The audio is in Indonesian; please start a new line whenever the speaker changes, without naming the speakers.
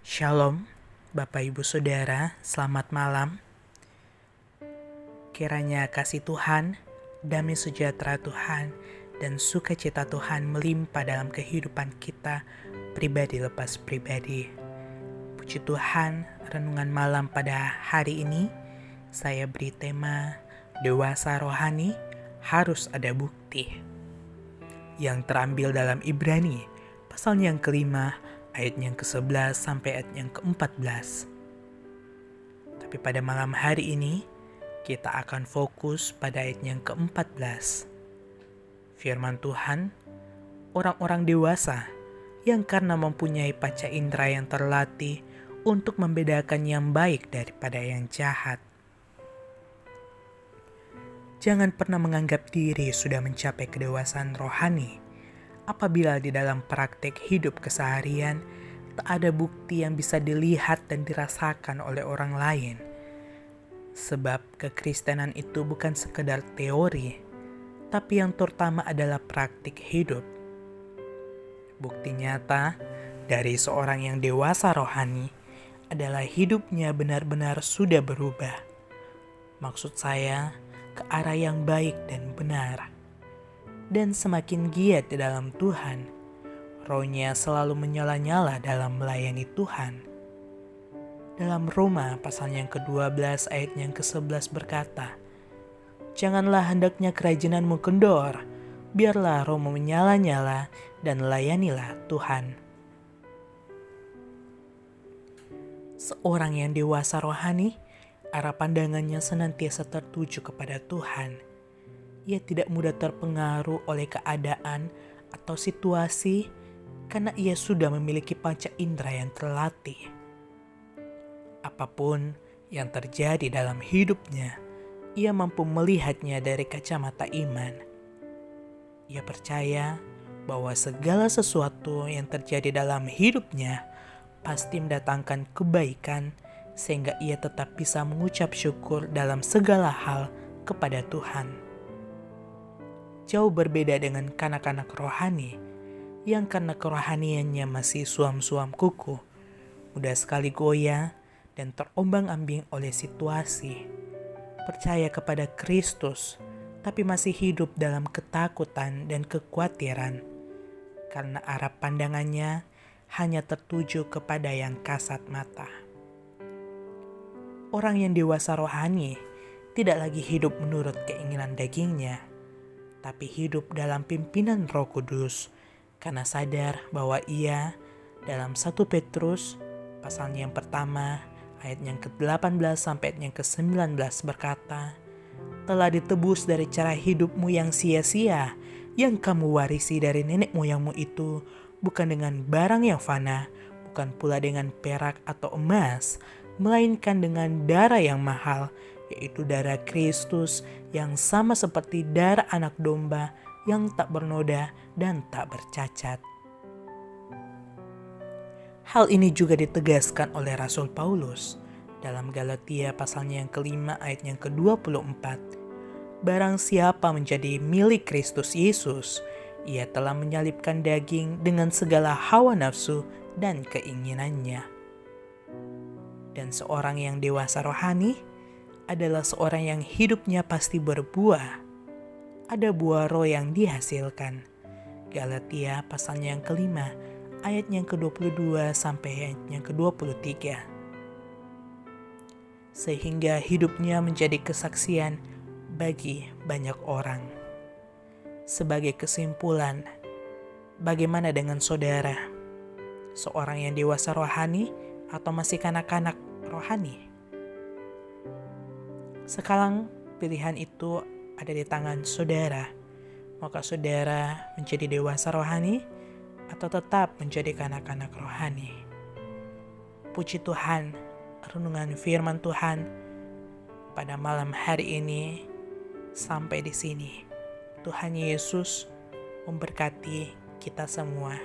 Shalom, Bapak Ibu Saudara, selamat malam. Kiranya kasih Tuhan, damai sejahtera Tuhan, dan sukacita Tuhan melimpah dalam kehidupan kita, pribadi lepas pribadi. Puji Tuhan, renungan malam pada hari ini, saya beri tema, Dewasa Rohani Harus Ada Bukti. Yang terambil dalam Ibrani, pasal yang kelima, ayat yang ke-11 sampai ayat yang ke-14. Tapi pada malam hari ini, kita akan fokus pada ayat yang ke-14. Firman Tuhan, orang-orang dewasa yang karena mempunyai panca indera yang terlatih untuk membedakan yang baik daripada yang jahat. Jangan pernah menganggap diri sudah mencapai kedewasaan rohani apabila di dalam praktek hidup keseharian tak ada bukti yang bisa dilihat dan dirasakan oleh orang lain. Sebab kekristenan itu bukan sekedar teori, tapi yang terutama adalah praktik hidup. Bukti nyata dari seorang yang dewasa rohani adalah hidupnya benar-benar sudah berubah. Maksud saya, ke arah yang baik dan benar. Dan semakin giat di dalam Tuhan, rohnya selalu menyala-nyala dalam melayani Tuhan. Dalam Roma pasal yang ke-12 ayat yang ke-11 berkata, "Janganlah hendaknya kerajinanmu kendor, biarlah rohmu menyala-nyala dan layanilah Tuhan." Seorang yang dewasa rohani, arah pandangannya senantiasa tertuju kepada Tuhan. Ia tidak mudah terpengaruh oleh keadaan atau situasi karena ia sudah memiliki panca indera yang terlatih. Apapun yang terjadi dalam hidupnya, ia mampu melihatnya dari kacamata iman. Ia percaya bahwa segala sesuatu yang terjadi dalam hidupnya pasti mendatangkan kebaikan sehingga ia tetap bisa mengucap syukur dalam segala hal kepada Tuhan. Jauh berbeda dengan kanak-kanak rohani yang karena kerohaniannya masih suam-suam kuku, mudah sekali goyah dan terombang-ambing oleh situasi. Percaya kepada Kristus, tapi masih hidup dalam ketakutan dan kekhawatiran karena arah pandangannya hanya tertuju kepada yang kasat mata. Orang yang dewasa rohani tidak lagi hidup menurut keinginan dagingnya, tapi hidup dalam pimpinan Roh Kudus karena sadar bahwa ia dalam 1 Petrus pasal yang pertama ayat yang ke-18 sampai ayat yang ke-19 berkata, "Telah ditebus dari cara hidupmu yang sia-sia yang kamu warisi dari nenek moyangmu itu, bukan dengan barang yang fana, bukan pula dengan perak atau emas, melainkan dengan darah yang mahal, yaitu darah Kristus yang sama seperti darah anak domba yang tak bernoda dan tak bercacat." Hal ini juga ditegaskan oleh Rasul Paulus dalam Galatia pasalnya yang kelima ayat yang ke-24. "Barang siapa menjadi milik Kristus Yesus, ia telah menyalibkan daging dengan segala hawa nafsu dan keinginannya." Dan seorang yang dewasa rohani adalah seorang yang hidupnya pasti berbuah. Ada buah roh yang dihasilkan. Galatia pasalnya yang kelima, ayat yang ke-22 sampai ayat yang ke-23. Sehingga hidupnya menjadi kesaksian bagi banyak orang. Sebagai kesimpulan, bagaimana dengan saudara? Seorang yang dewasa rohani atau masih kanak-kanak rohani? Sekarang pilihan itu ada di tangan saudara. Maukah saudara menjadi dewasa rohani atau tetap menjadi kanak-kanak rohani? Puji Tuhan, renungan firman Tuhan pada malam hari ini sampai di sini. Tuhan Yesus memberkati kita semua.